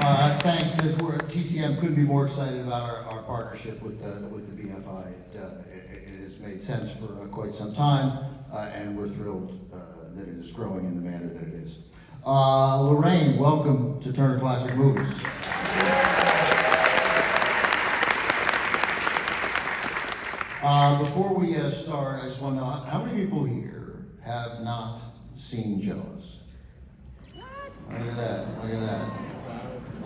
Thanks. TCM couldn't be more excited about our partnership with the BFI. It has made sense for quite some time, and we're thrilled that it is growing in the manner that it is. Lorraine, welcome to Turner Classic Movies. Before we start, I just want to know, how many people here have not seen Jaws? Look at that, look at that.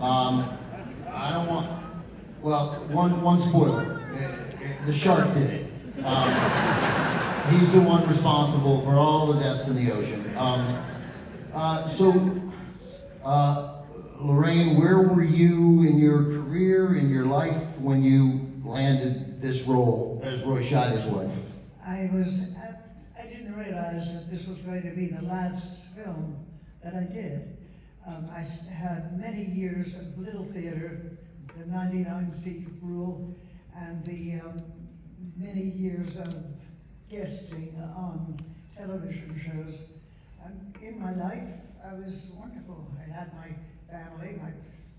I don't want, well, one spoiler. The shark did it. He's the one responsible for all the deaths in the ocean. Lorraine, where were you in your career, in your life, when you landed this role as Roy Scheider's wife? I didn't realize that this was going to be the last film that I did. I had many years of little theater, the 99-seat rule, and the many years of guesting on television shows. And in my life, I was wonderful. I had my family, my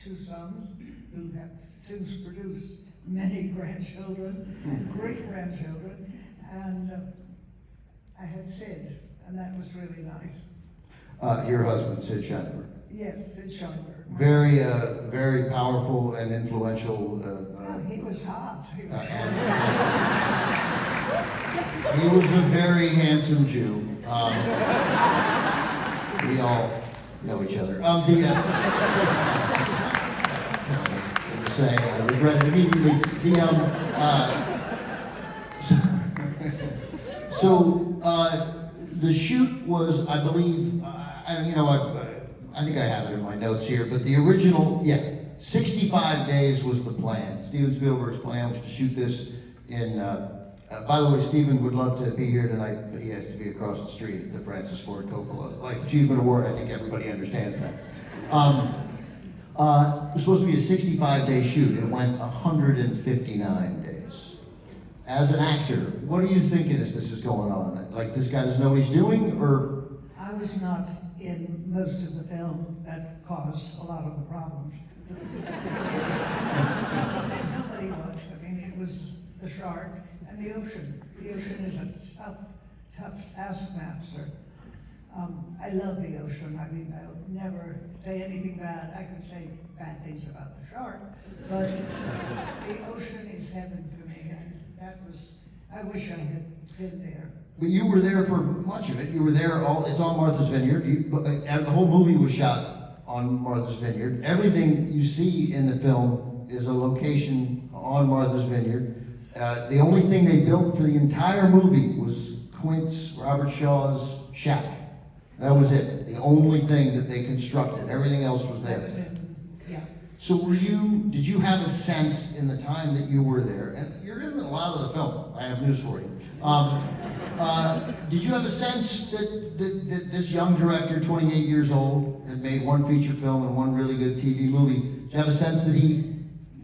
2 sons, who have since produced many grandchildren and great-grandchildren, and I had Sid, and that was really nice. Your husband, Sid Sheinberg. Yes, Sid Sheinberg. Very powerful and influential. He was hot. He was he was a very handsome Jew. We all know each other. Say, I regret it immediately. The shoot was, I believe, I think I have it in my notes here, but the original, 65 days was the plan. Steven Spielberg's plan was to shoot this in, by the way, Steven would love to be here tonight, but he has to be across the street at the Francis Ford Coppola Achievement Award. I think everybody understands that. It was supposed to be a 65-day shoot. It went 159 days. As an actor, what are you thinking as this is going on? Like, this guy doesn't know what he's doing, or? I was not in most of the film that caused a lot of the problems. Nobody was. I mean, it was the shark and the ocean. The ocean is a tough taskmaster. I love the ocean. I mean, I'll never say anything bad. I could say bad things about the shark, but the ocean is heaven to me, and that was, I wish I had been there. But you were there for much of it. You were there, it's on Martha's Vineyard. The whole movie was shot on Martha's Vineyard. Everything you see in the film is a location on Martha's Vineyard. The only thing they built for the entire movie was Quint's, Robert Shaw's shack. That was it. The only thing that they constructed. Everything else was there. That was it, yeah. So did you have a sense in the time that you were there, and you're in a lot of the film, I have news for you. Did you have a sense that this young director, 28 years old, had made one feature film and one really good TV movie? Did you have a sense that he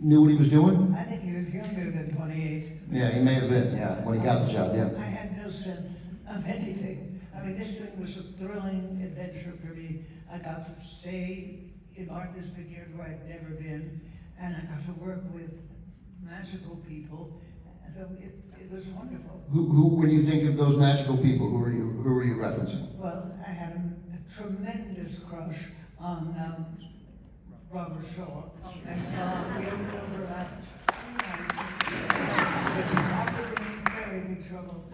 knew what he was doing? I think he was younger than 28. Yeah, he may have been, when he got the job, yeah. I had no sense of anything. I mean, this thing was a thrilling adventure for me. I got to stay in Martha's Vineyard where I'd never been, and I got to work with magical people. So it was wonderful. Who, when you think of those magical people, who are you referencing? Well, I had a tremendous crush on Robert Shaw, and we overlapped 2 nights. I was in very big trouble.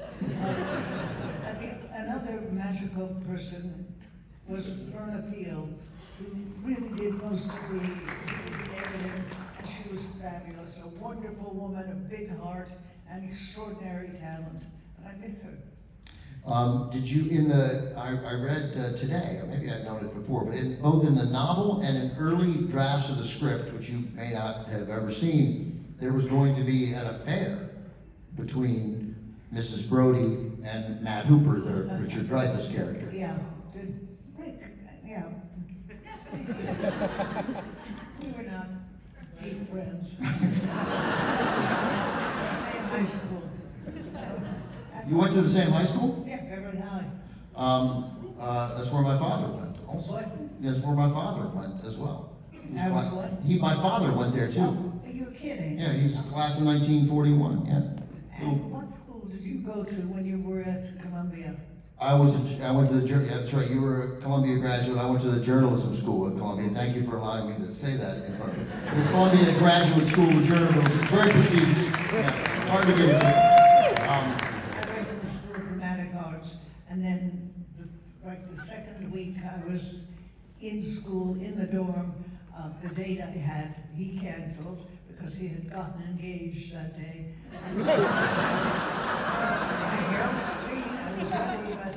Another magical person was Verna Fields, who really did most of the editing, and she was fabulous. A wonderful woman, a big heart, and extraordinary talent, and I miss her. Did you, I read today, or maybe I'd known it before, but both in the novel and in early drafts of the script, which you may not have ever seen, there was going to be an affair between Mrs. Brody and Matt Hooper, the Richard Dreyfuss character. Yeah, Rick, yeah. We were not deep friends. Same high school. You went to the same high school? Yeah, Beverly High. That's where my father went also. What? That's where my father went as well. I was what? My father went there too. Oh, you're kidding? Yeah, he's class of 1941, yeah. And what school did you go to when you were at Columbia? I went to the, yeah, that's right, you were a Columbia graduate, I went to the journalism school at Columbia. Thank you for allowing me to say that in front of you. The Columbia Graduate School of Journalism, very prestigious, yeah, hard to get into. I went to the School of Dramatic Arts, and then the second week I was in school, in the dorm. The date I had, he canceled because he had gotten engaged that day. My hair was free, I was ready, but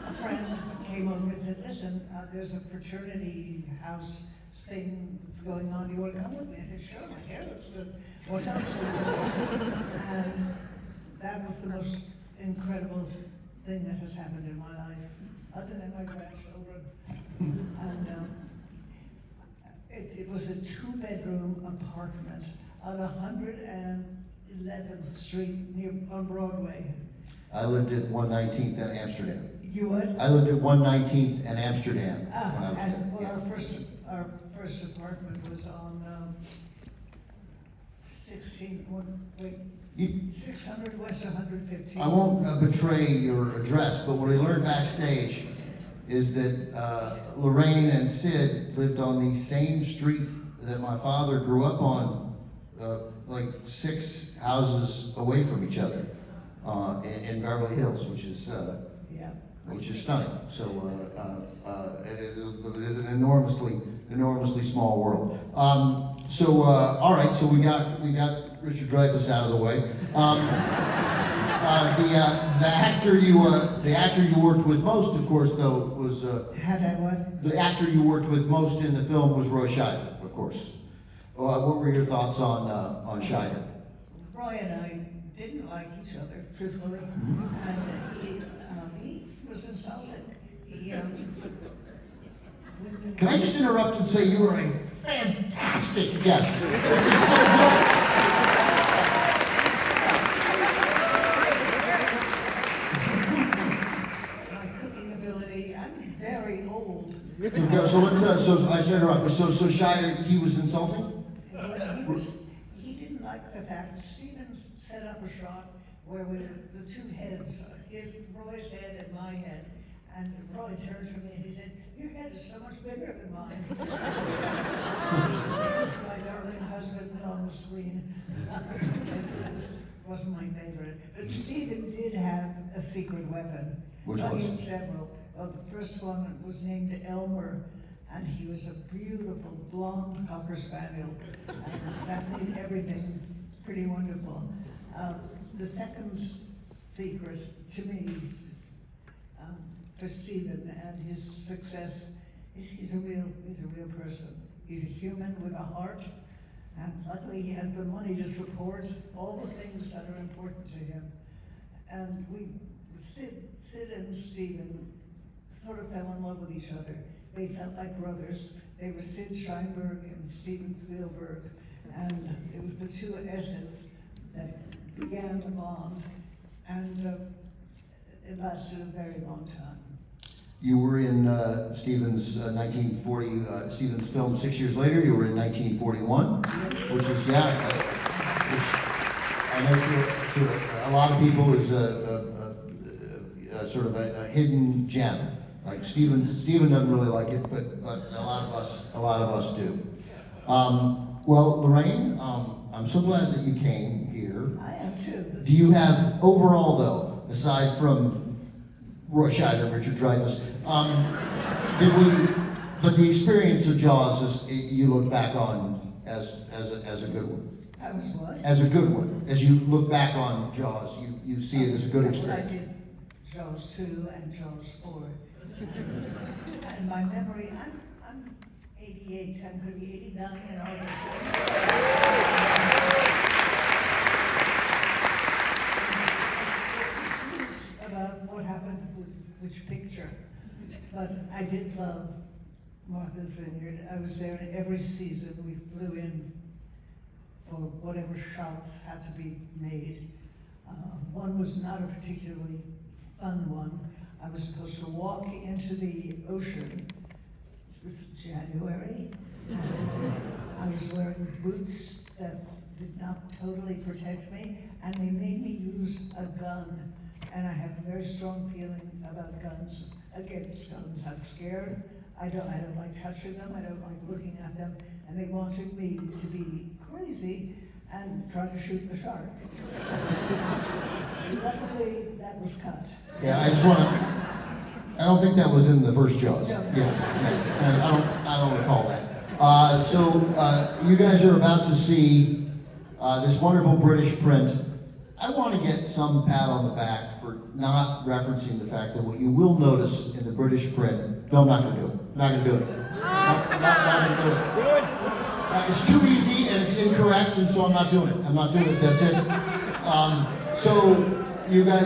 a friend came over and said, listen, there's a fraternity house thing that's going on. Do you want to come with me? I said, sure, my hair looks good. What else is it? And that was the most incredible thing that has happened in my life, other than my grandchildren. And it was a 2-bedroom apartment on 111th Street on Broadway. I lived at 119th in Amsterdam. You would? I lived at 119th in Amsterdam when I was there. And well, Yeah. our first apartment was on 600 West 115. I won't betray your address, but what I learned backstage is that Lorraine and Sid lived on the same street that my father grew up on, like 6 houses away from each other, in Beverly Hills, which is stunning. So it is an enormously small world. All right, so we got Richard Dreyfuss out of the way. The actor you worked with most, of course, though, was Had I what? the actor you worked with most in the film was Roy Scheider, of course. What were your thoughts on Scheider? Roy and I didn't like each other, truthfully, and he was insulted. Can I just interrupt and say you were a fantastic guest? This is so good. So let's. So I should interrupt. So Scheider, he was insulting. He didn't like the fact Steven set up a shot where we the 2 heads, Roy's head and my head, and Roy turned to me and he said, "Your head is so much bigger than mine." My darling husband on the screen. It wasn't my favorite, but Steven did have a secret weapon. Which was? He had several. Well, the first one was named Elmer, and he was a beautiful blonde Cocker Spaniel, and that made everything pretty wonderful. The second secret to me, for Steven and his success, is he's a real person. He's a human with a heart, and luckily he has the money to support all the things that are important to him. And Sid and Steven sort of fell in love with each other. They felt like brothers. They were Sid Sheinberg and Steven Spielberg, and it was the 2 S's that began the bond, and it lasted a very long time. You were in Steven's 1940, Steven's film 6 years later. You were in 1941, Yes. which is which I know to a lot of people is sort of a hidden gem. Like Steven doesn't really like it, but a lot of us do. Well, Lorraine, I'm so glad that you came here. I am too. Do you have overall, though, aside from Roy Scheider and Richard Dreyfuss, but the experience of Jaws you look back on as a good one? I was what? As a good one. As you look back on Jaws, you see it as a good experience. I did Jaws 2 and Jaws 4. And my memory, I'm 88, I'm going to be 89 in August. About what happened with which picture, but I did love Martha's Vineyard. I was there in every season. We flew in for whatever shots had to be made. One was not a particularly fun one. I was supposed to walk into the ocean. It was January. boots that did not totally protect me, and they made me use a gun. And I have a very strong feeling about guns, against guns. I'm scared. I don't like touching them. I don't like looking at them. And they wanted me to be crazy and try to shoot the shark. Luckily, that was cut. Yeah, I don't think that was in the first Jaws. No. Yeah, and I don't recall that. So you guys are about to see this wonderful British print. I want to get some pat on the back for not referencing the fact that what you will notice in the British print. No, I'm not going to do it. Not going to do it. Not going to do it. Good. It's too easy and it's incorrect, and so I'm not doing it. I'm not doing it. That's it. So you guys.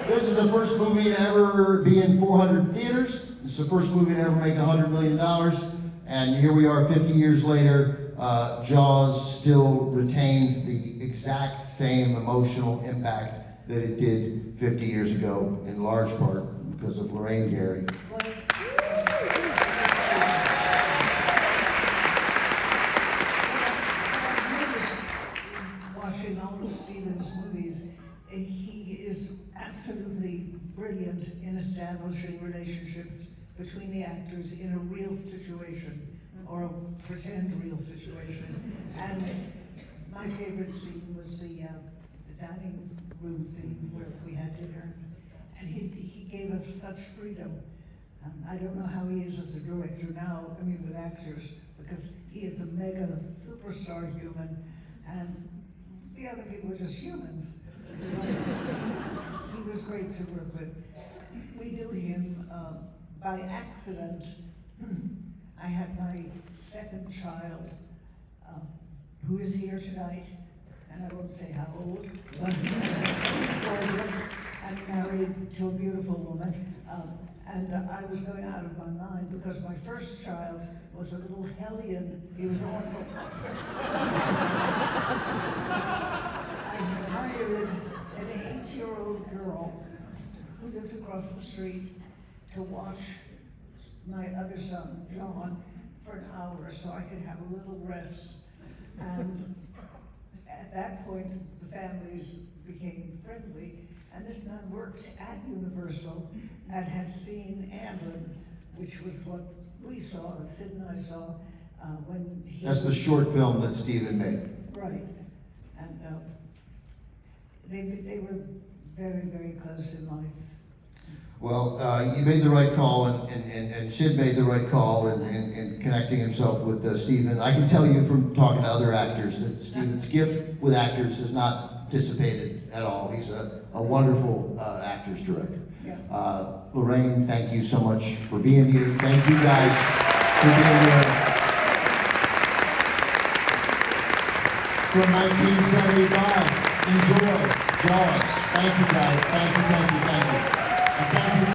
This is the first movie to ever be in 400 theaters. It's the first movie to ever make $100 million. And here we are 50 years later. Jaws still retains the exact same emotional impact that it did 50 years ago, in large part because of Lorraine Gary. Watching all of Steven's movies, he is absolutely brilliant in establishing relationships between the actors in a real situation or a pretend real situation. And my favorite scene was the dining room scene where we had dinner, and he gave us such freedom. I don't know how he is as a director now, I mean with actors, because he is a mega superstar human, and the other people are just humans. He was great to work with. We knew him by accident. I had my second child, who is here tonight, and I won't say how old, but he's gorgeous and married to a beautiful woman. And I was going out of my mind because my first child was a little hellion. He was awful. I hired an 8-year-old girl who lived across the street to watch my other son, John, for an hour so I could have a little rest. And at that point, the families became friendly, and this man worked at Universal and had seen Amblin, which was what we saw, Sid and I saw, when he... That's the short film that Steven made. Right. And they were very, very close in life. Well, you made the right call, and Sid made the right call in connecting himself with Steven. I can tell you from talking to other actors that Steven's gift with actors has not dissipated at all. He's a wonderful actor's director. Yeah. Lorraine, thank you so much for being here. Thank you guys for being here. From 1975, enjoy Jaws. Thank you guys. Thank you. And thank you.